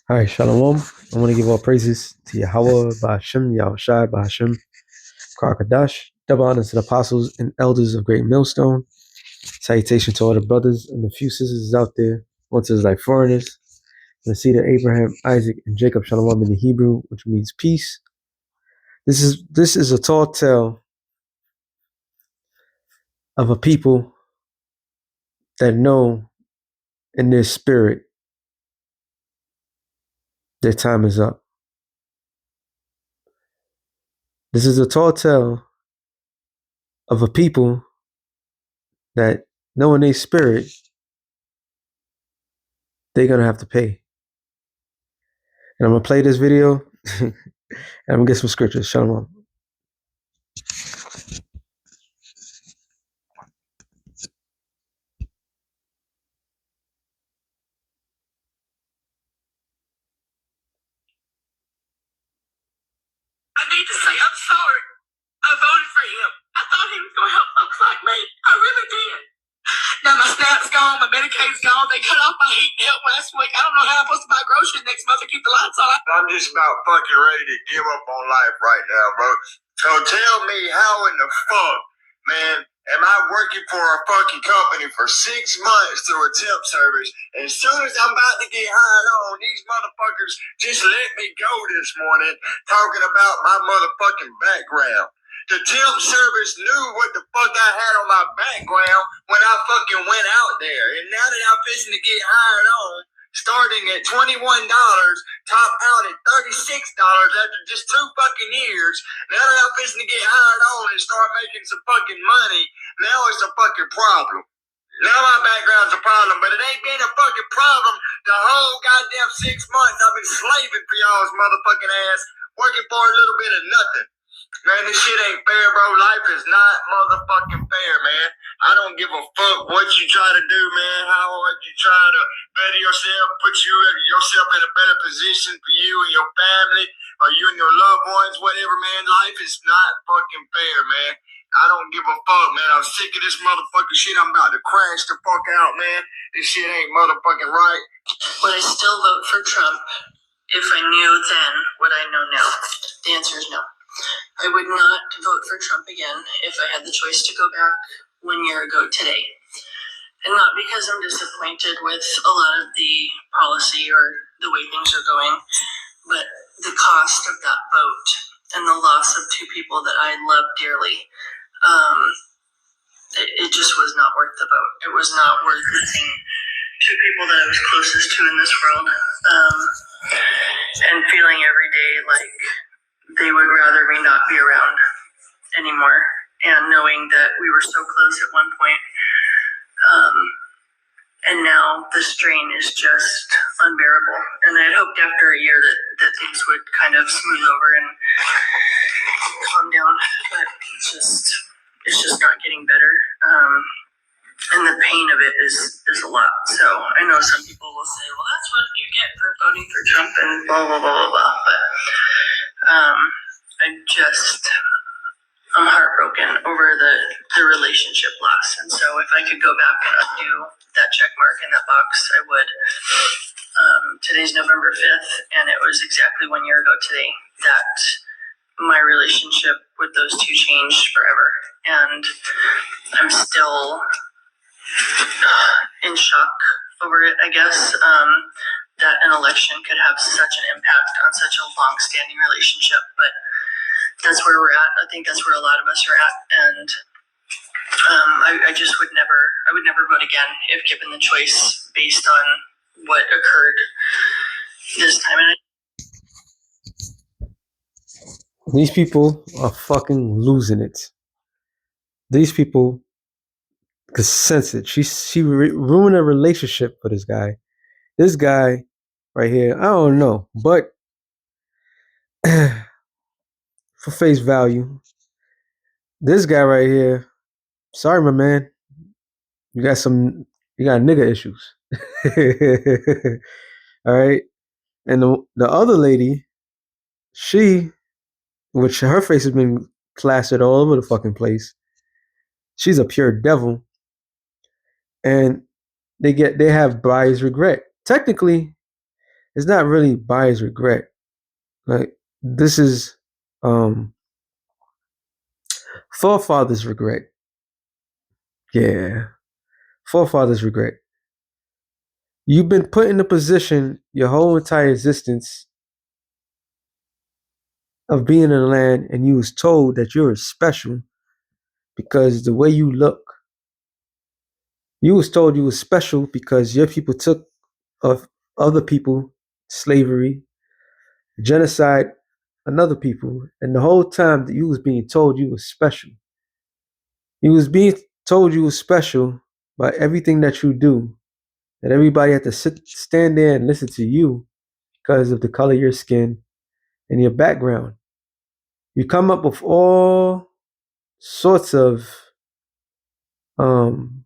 All right, Shalom. I want to give all praises to Yahweh, Ba'ashem, Yahushai, Ba'ashem, Karakadash. Double honors to the apostles and elders of Great Millstone. Salutation to all the brothers and the few sisters out there. Once is like foreigners. The seed of Abraham, Isaac, and Jacob, Shalom in the Hebrew, which means peace. This is a tall tale of a people that know in their spirit their time is up. This is a tall tale of a people that know in their spirit they're gonna have to pay. And I'm gonna play this video and I'm gonna get some scriptures. Shalom. I need to say I'm sorry. I voted for him. I thought he was going to help folks like me. I really did. Now my SNAP's gone, my Medicaid's gone. They cut off my heat and help last week. I don't know how I'm supposed to buy groceries next month to keep the lights on. I'm just about fucking ready to give up on life right now, bro. So tell me how in the fuck, man, am I working for a fucking company for 6 months through a temp service, and as soon as I'm about to get hired on, these motherfuckers just let me go this morning talking about my motherfucking background. The temp service knew what the fuck I had on my background when I fucking went out there. And now that I'm fixing to get hired on, starting at $21, top out at $36 after just 2 fucking years. Now that I'm fixing to get hired on and start making some fucking money, now it's a fucking problem. Now my background's a problem, but it ain't been a fucking problem the whole goddamn 6 months I've been slaving for y'all's motherfucking ass, working for a little bit of nothing. Man, this shit ain't fair, bro. Life is not motherfucking fair, man. I don't give a fuck what you try to do, man. How hard you try to better yourself, put yourself in a better position for you and your family, or you and your loved ones, whatever, man. Life is not fucking fair, man. I don't give a fuck, man. I'm sick of this motherfucking shit. I'm about to crash the fuck out, man. This shit ain't motherfucking right. Would I still vote for Trump if I knew then what I know now? The answer is no. I would not vote for Trump again if I had the choice to go back 1 year ago today. And not because I'm disappointed with a lot of the policy or the way things are going, but the cost of that vote and the loss of 2 people that I love dearly, it just was not worth the vote. It was not worth losing 2 people that I was closest to in this world, and feeling every day like they would rather me not be around anymore, and knowing that we were so close at one point, and now the strain is just unbearable. And I had hoped after a year that things would kind of smooth over and calm down, but it's just not getting better. And the pain of it is a lot. So I know some people will say, well, that's what you get for voting for Trump and blah, blah, blah, blah, blah. But I'm heartbroken over the relationship loss. And so if I could go back and undo that check mark in that box, I would. Today's November 5th, and it was exactly 1 year ago today that my relationship with those 2 changed forever. And I'm still in shock over it, I guess, that an election could have such an impact on such a long-standing relationship. But that's where we're at. I think that's where a lot of us are at. And I would never vote again if given the choice based on what occurred this time. And These people are fucking losing it. These people can sense it. She ruined a relationship for this guy. This guy right here, I don't know, but for face value, this guy right here, sorry, my man, you got nigga issues. All right. And the other lady, which her face has been plastered all over the fucking place, she's a pure devil. And they have buyer's regret. Technically, it's not really by his regret. Like this is forefathers' regret. Yeah, forefathers' regret. You've been put in a position your whole entire existence of being in a land, and you was told that you're special because the way you look. You was told you was special because your people took of other people, slavery, genocide, another people, and the whole time that you was being told you was special. You was being told you was special by everything that you do, that everybody had to stand there and listen to you because of the color of your skin and your background. You come up with sorts of um,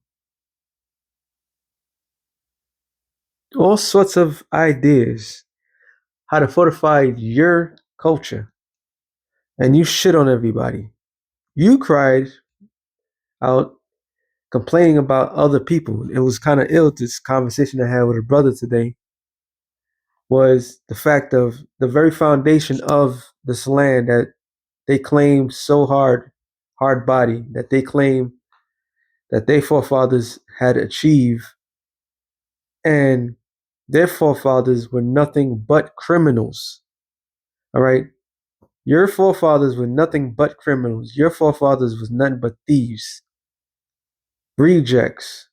all sorts of ideas how to fortify your culture, and you shit on everybody. You cried out complaining about other people. It was kind of ill. This conversation I had with a brother today was the fact of the very foundation of this land that they claim so hard body, that they claim that their forefathers had achieved, and their forefathers were nothing but criminals. All right. Your forefathers were nothing but criminals. Your forefathers was nothing but thieves, rejects,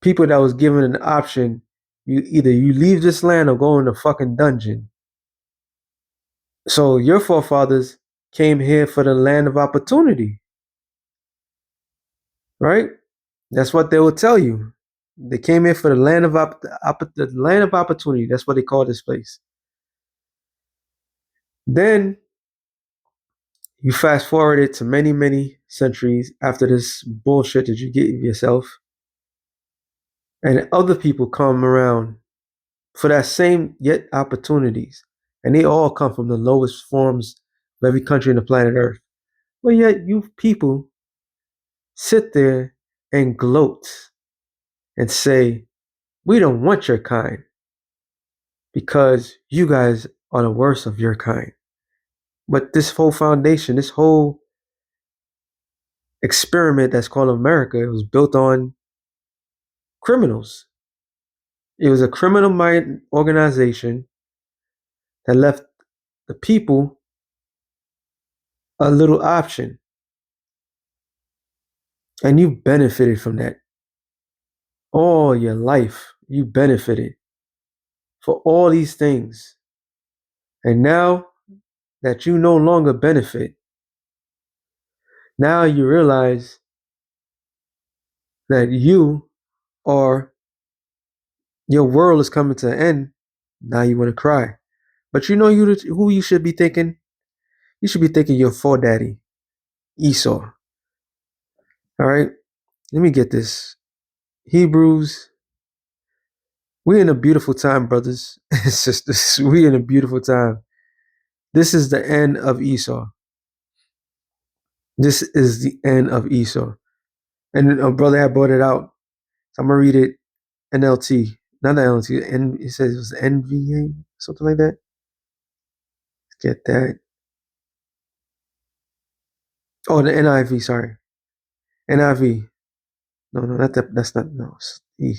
people that was given an option. You leave this land or go in a fucking dungeon. So your forefathers came here for the land of opportunity, right? That's what they will tell you. They came here for the land of the land of opportunity. That's what they call this place. Then you fast forward it to many centuries after this bullshit that you gave yourself, and other people come around for that same yet opportunities, and they all come from the lowest forms of every country on the planet Earth. But yet you people sit there and gloat and say, we don't want your kind because you guys are the worst of your kind. But this whole foundation, this whole experiment that's called America, it was built on criminals. It was a criminal mind organization that left the people a little option. And you benefited from that. All your life, you benefited for all these things. And now that you no longer benefit, now you realize that your world is coming to an end. Now you want to cry. But you know who you should be thinking? You should be thinking your foredaddy, Esau. All right? Let me get this. Hebrews, we in a beautiful time, brothers and sisters. We in a beautiful time. This is the end of Esau. This is the end of Esau. And a brother had brought it out. So I'm going to read it NLT. Not NLT. It says it was NVA, something like that. Let's get that. Oh, the NIV, sorry. NIV. No, not that. That's not. No. E.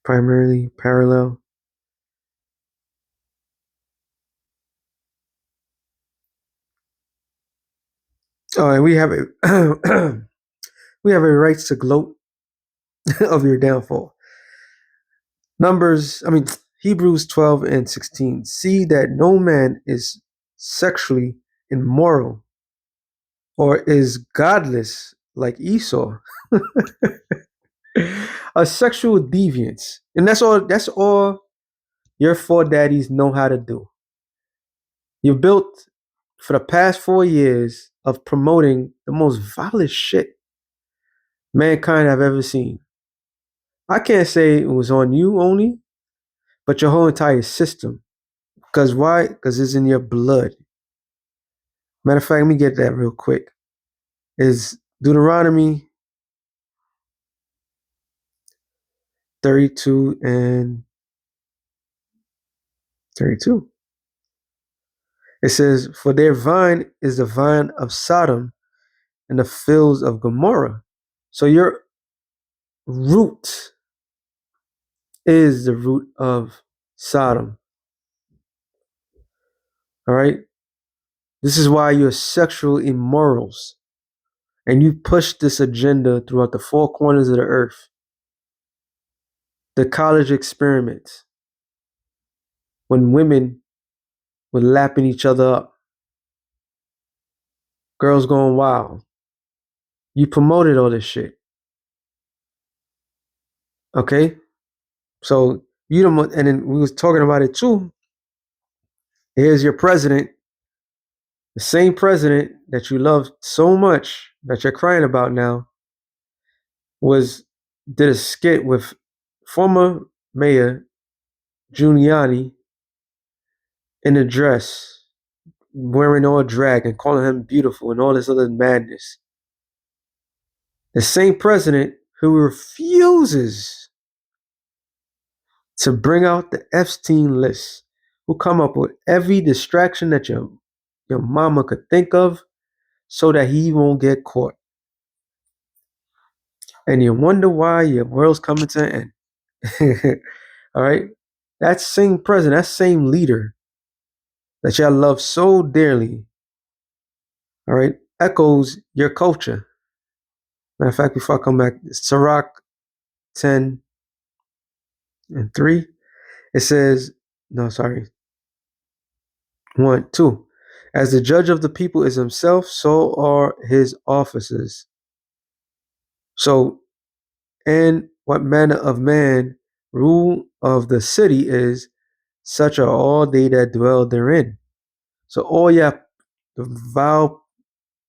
Primarily parallel. Oh, and we have a we have a right to gloat of your downfall. Hebrews 12 and 16. See that no man is sexually immoral or is godless like Esau. A sexual deviance. And that's all your foredaddies know how to do. You built for the past 4 years of promoting the most vilest shit mankind have ever seen. I can't say it was on you only, but your whole entire system. Because why? Because it's in your blood. Matter of fact, let me get that real quick. Is 32 and 32. It says, "For their vine is the vine of Sodom and the fields of Gomorrah." So your root is the root of Sodom. All right. This is why you're sexual immorals. And you push this agenda throughout the four corners of the earth. The college experiment, when women were lapping each other up, girls going wild. You promoted all this shit. Okay? So you don't, and then we was talking about it too. Here's your president, the same president that you love so much that you're crying about now, did a skit with former mayor Giuliani in a dress, wearing all drag and calling him beautiful and all this other madness. The same president who refuses to bring out the Epstein list, who come up with every distraction that your mama could think of so that he won't get caught. And you wonder why your world's coming to an end. All right? That same president, that same leader that y'all love so dearly, all right, echoes your culture. Matter of fact, before I come back, Sirach 10 and 3, it says, no, sorry, 1, 2. As the judge of the people is himself, so are his officers. So, and what manner of man rule of the city is, such are all they that dwell therein. So all your vile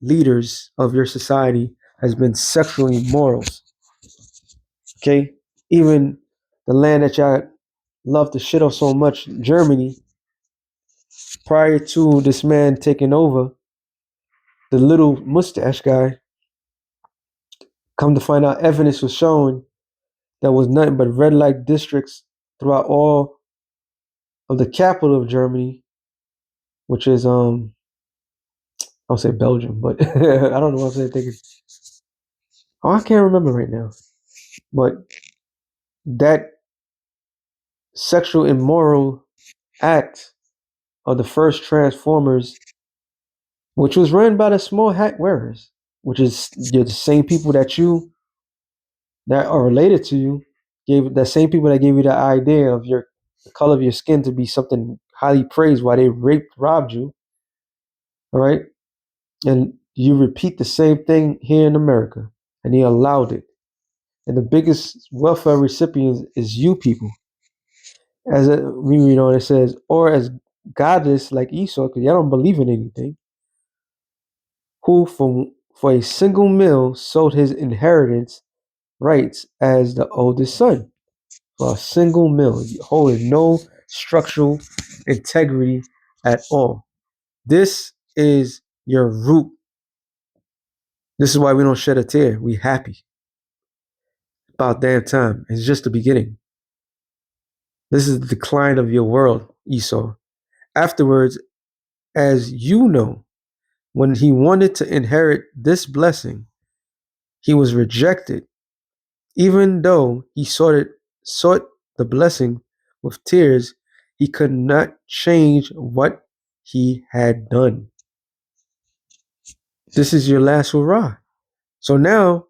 leaders of your society has been sexual immorals. Okay? Even the land that y'all love to shit on so much, Germany, prior to this man taking over, the little mustache guy, come to find out evidence was showing that was nothing but red light districts throughout all of the capital of Germany, which is I'll say Belgium, but I don't know what I'm thinking. Oh, I can't remember right now. But that sexual immoral act of the first Transformers, which was run by the small hat wearers, which is the same people that are related to you, gave the same people that gave you the idea of the color of your skin to be something highly praised while they robbed you. All right. And you repeat the same thing here in America, and he allowed it. And the biggest welfare recipients is you people. As we read on, it says, or as godless like Esau, because y'all don't believe in anything, who for a single meal sold his inheritance rights as the oldest son. For a single meal, holding no structural integrity at all. This is your root. This is why we don't shed a tear. We happy. About damn time. It's just the beginning. This is the decline of your world, Esau. Afterwards, as you know, when he wanted to inherit this blessing, he was rejected, even though he sought the blessing with tears. He could not change what he had done. This is your last hurrah. So now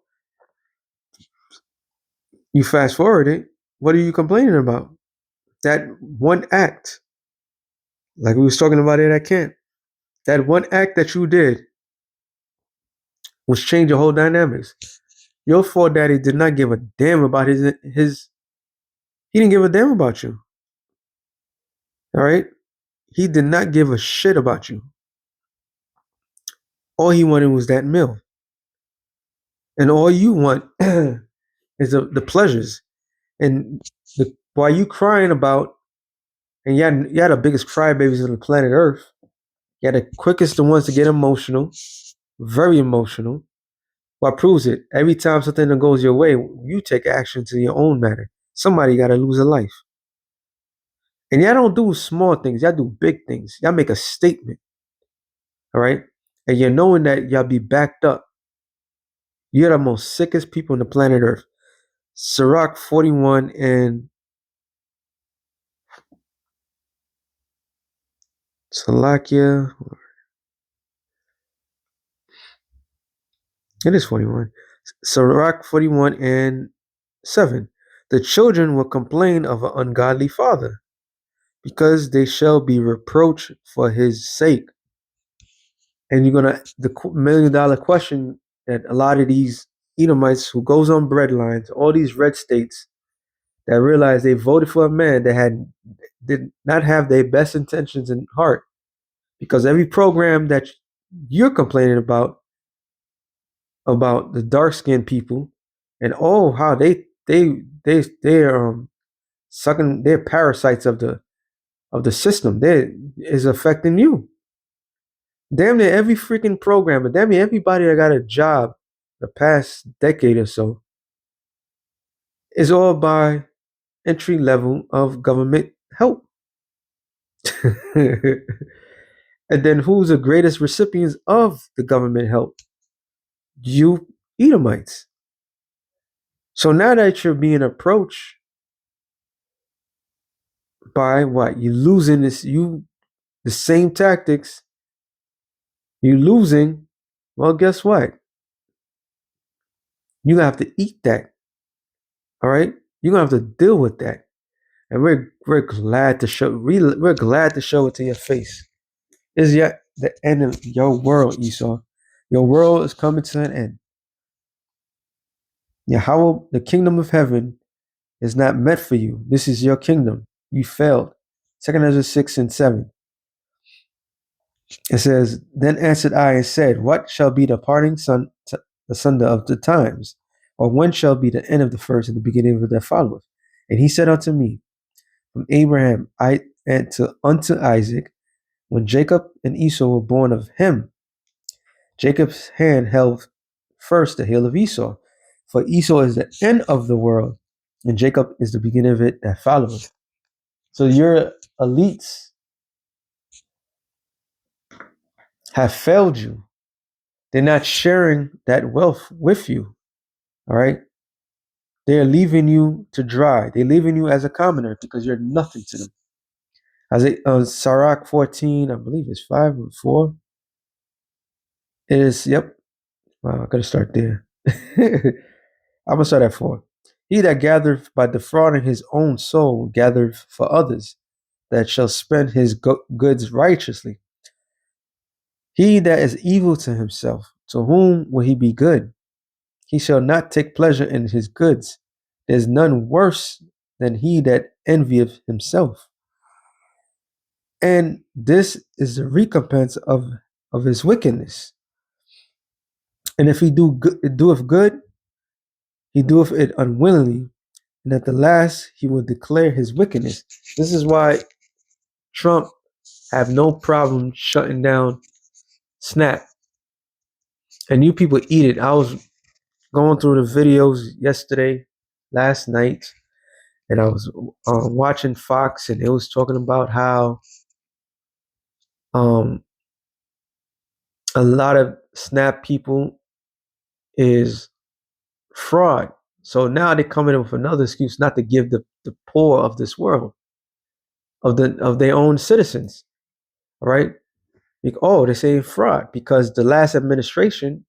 you fast forward it. What are you complaining about? That one act, like we was talking about it at camp, that one act that you did was change your whole dynamics. Your foredaddy did not give a damn about his. He didn't give a damn about you. All right, he did not give a shit about you. All he wanted was that meal, and all you want is the pleasures. And while you crying about, and you had the biggest crybabies on the planet Earth. You had the quickest the ones to get emotional, very emotional. What proves it? Every time something that goes your way, you take action to your own matter. Somebody got to lose a life. And y'all don't do small things. Y'all do big things. Y'all make a statement. All right. And you're knowing that y'all be backed up. You're the most sickest people on the planet Earth. Sirach 41 and Salakia. It is 41. Sirach 41 and 7. The children will complain of an ungodly father, because they shall be reproached for his sake. And you're gonna the $1 million question that a lot of these Edomites who goes on breadlines, all these red states that realize they voted for a man that did not have their best intentions in heart, because every program that you're complaining about the dark skinned people, and oh how they're sucking, they're parasites of the system. They is affecting you. Damn near every freaking program, and damn near everybody that got a job the past decade or so is all by entry level of government help. And then who's the greatest recipients of the government help? You Edomites. So now that you're being approached by what? You losing the same tactics, you losing, well, guess what? You have to eat that. All right? You're gonna have to deal with that. And we're glad to show we're glad to show it to your face. Is yet the end of your world, Esau. Your world is coming to an end. Yahweh, the kingdom of heaven, is not meant for you. This is your kingdom. You failed. 2 Ezra 6 and 7. It says, Then answered I and said, What shall be the parting asunder of the times? Or when shall be the end of the first and the beginning of that followeth? And he said unto me, From Abraham and unto Isaac, when Jacob and Esau were born of him, Jacob's hand held first the heel of Esau. For Esau is the end of the world, and Jacob is the beginning of it that followeth. So your elites have failed you. They're not sharing that wealth with you. All right. They're leaving you to dry. They're leaving you as a commoner because you're nothing to them. As Sirach 14, I believe it's 5 or 4. It is, yep. Wow, I gotta start there. I'm gonna start at 4. He that gathereth by defrauding his own soul gathereth for others, that shall spend his goods righteously. He that is evil to himself, to whom will he be good? He shall not take pleasure in his goods. There is none worse than he that envieth himself. And this is the recompense of his wickedness. And if he doeth good, he doeth it unwillingly, and at the last he will declare his wickedness. This is why Trump have no problem shutting down Snap. And you people eat it. I was going through the videos last night, and I was watching Fox, and it was talking about how a lot of Snap people is fraud. So now they're coming in with another excuse not to give the poor of this world, of their own citizens. All right. Oh, they say fraud because the last administration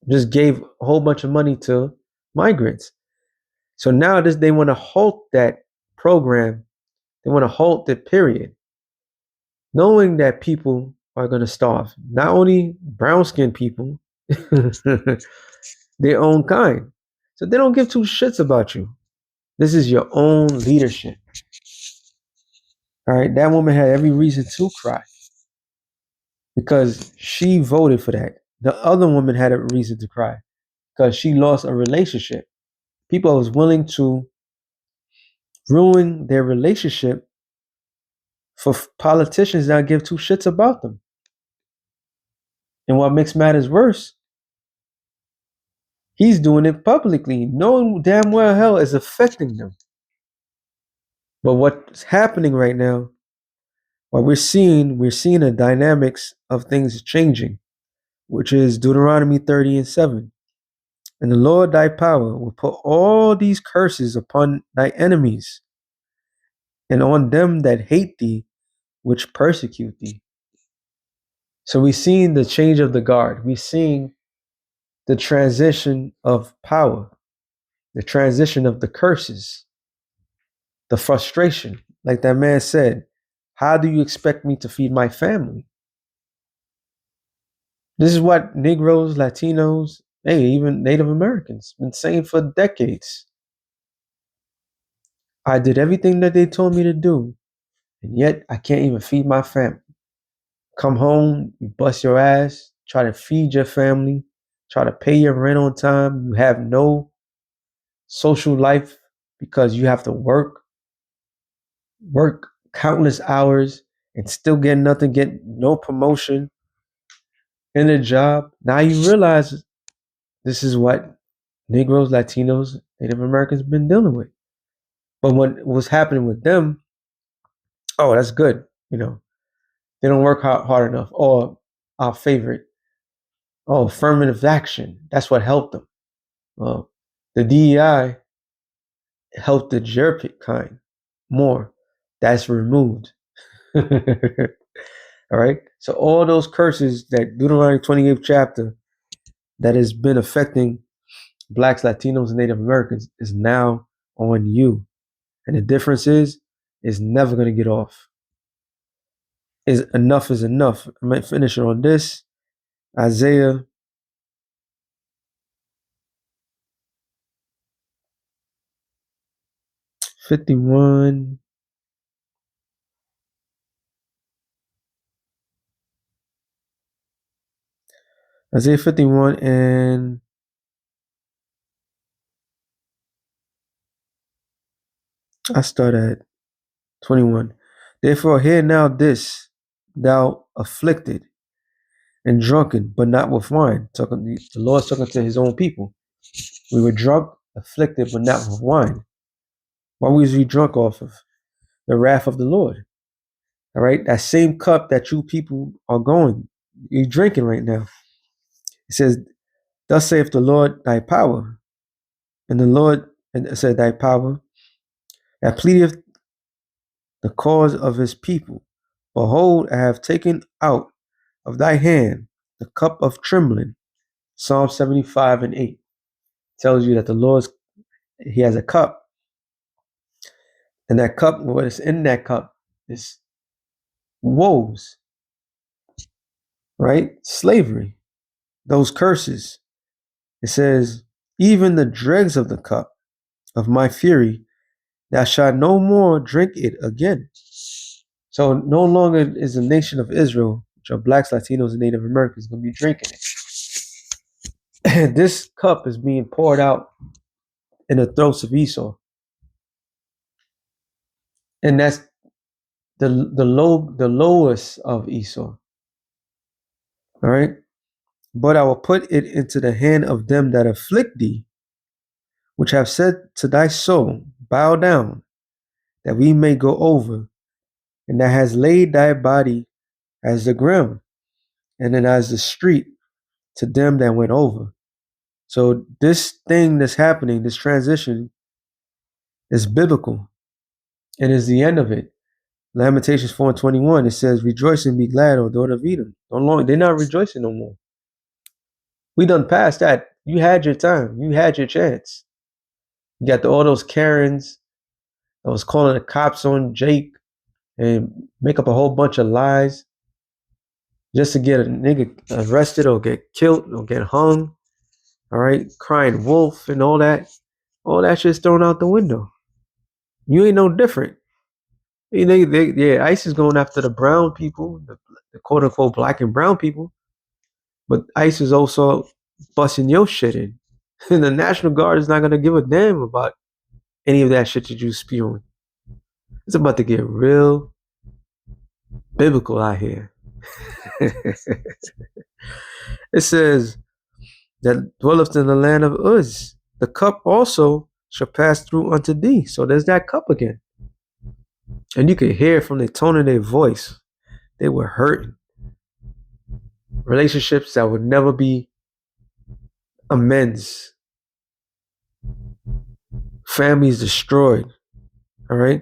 just gave a whole bunch of money to migrants. So now they want to halt that program. They want to halt the period, knowing that people are going to starve. Not only brown-skinned people, their own kind. So they don't give two shits about you. This is your own leadership. All right. That woman had every reason to cry because she voted for that. The other woman had a reason to cry because she lost a relationship. People was willing to ruin their relationship for politicians that give two shits about them. And what makes matters worse, He's doing it publicly, knowing damn well hell is affecting them. But what's happening right now, what we're seeing the dynamics of things changing, which is Deuteronomy 30 and 7. And the Lord thy power will put all these curses upon thy enemies and on them that hate thee, which persecute thee. So we're seeing the change of the guard. We're seeing the transition of power, the transition of the curses, the frustration. Like that man said, how do you expect me to feed my family? This is what Negroes, Latinos, hey, even Native Americans been saying for decades. I did everything that they told me to do, and yet I can't even feed my family. Come home, you bust your ass, try to feed your family, try to pay your rent on time. You have no social life because you have to work countless hours and still get nothing, get no promotion in a job. Now you realize this is what Negroes, Latinos, Native Americans been dealing with. But what was happening with them, oh, that's good. You know, they don't work hard enough. Or our favorite, oh, affirmative action. That's what helped them. Well, the DEI helped the jerk kind more. That's removed. All right. So all those curses that Deuteronomy 28th chapter that has been affecting blacks, Latinos, and Native Americans is now on you. And the difference is never going to get off. Is enough is enough. I might finish it on this. Isaiah 51. Isaiah 51 and I start at 21. Therefore, hear now this, thou afflicted and drunken, but not with wine. The Lord's talking to his own people. We were drunk, afflicted, but not with wine. Why was we drunk off of? The wrath of the Lord. All right. That same cup that you people are you're drinking right now. It says, thus saith the Lord thy power. And the Lord said, thy power that pleadeth the cause of his people. Behold, I have taken out of thy hand the cup of trembling. Psalm 75 and 8 tells you that he has a cup. And that cup, what is in that cup is woes, right? Slavery, those curses. It says, even the dregs of the cup of my fury, thou shalt no more drink it again. So no longer is the nation of Israel, which are blacks, Latinos, and Native Americans, going to be drinking it. This cup is being poured out in the throats of Esau. And that's the lowest of Esau. All right. But I will put it into the hand of them that afflict thee, which have said to thy soul, bow down, that we may go over, and that has laid thy body as the ground, and then as the street to them that went over. So this thing that's happening, this transition, is biblical, and is the end of it. Lamentations 4:21, it says, rejoice and be glad, O daughter of Edom. They're not rejoicing no more. We done past that. You had your time. You had your chance. You got all those Karens that was calling the cops on Jake and make up a whole bunch of lies just to get a nigga arrested or get killed or get hung. All right, crying wolf and all that. All that shit's thrown out the window. You ain't no different. ICE is going after the brown people, the quote unquote black and brown people. But ICE is also busting your shit in. And the National Guard is not going to give a damn about any of that shit that you spewing. It's about to get real biblical out here. It says, that dwelleth in the land of Uz. The cup also shall pass through unto thee. So there's that cup again. And you could hear from the tone of their voice, they were hurting. Relationships that would never be amends. Families destroyed. All right.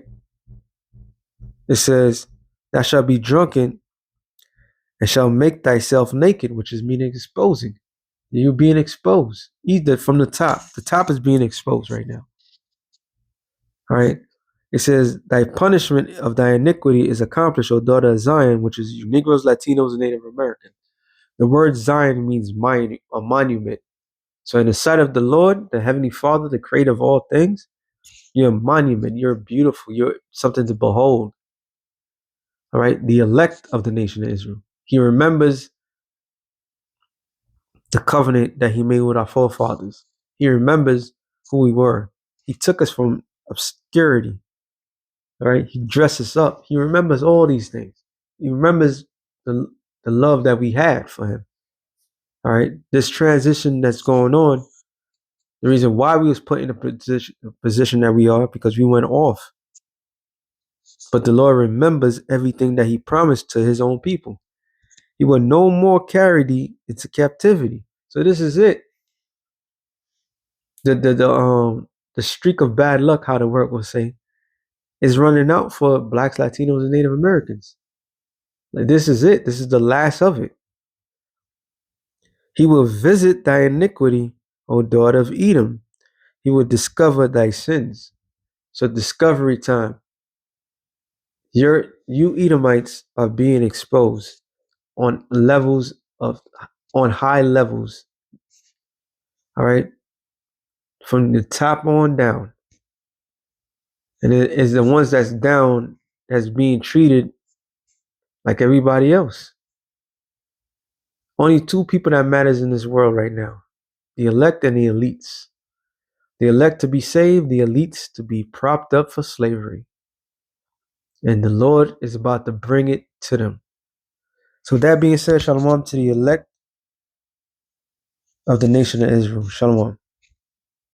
It says, thou shalt be drunken and shall make thyself naked, which is meaning exposing. You're being exposed. Either from the top. The top is being exposed right now. All right. It says, thy punishment of thy iniquity is accomplished, O daughter of Zion, which is you Negroes, Latinos, and Native Americans. The word Zion means a monument. So in the sight of the Lord, the Heavenly Father, the creator of all things, you're a monument. You're beautiful. You're something to behold. All right. The elect of the nation of Israel. He remembers the covenant that he made with our forefathers. He remembers who we were. He took us from obscurity. All right. He dressed us up. He remembers all these things. He remembers the love that we had for him. All right. This transition that's going on, the reason why we was put in the position that we are, because we went off. But the Lord remembers everything that he promised to his own people. He will no more carry thee into captivity. So this is it. The streak of bad luck, how the word will say, is running out for blacks, Latinos, and Native Americans. Like, this is it. This is the last of it. He will visit thy iniquity, O daughter of Edom. He will discover thy sins. So discovery time. You Edomites are being exposed on high levels. All right. From the top on down. And it is the ones that's down that's being treated like everybody else. Only two people that matters in this world right now. The elect and the elites. The elect to be saved, the elites to be propped up for slavery. And the Lord is about to bring it to them. So with that being said, shalom to the elect of the nation of Israel. Shalom.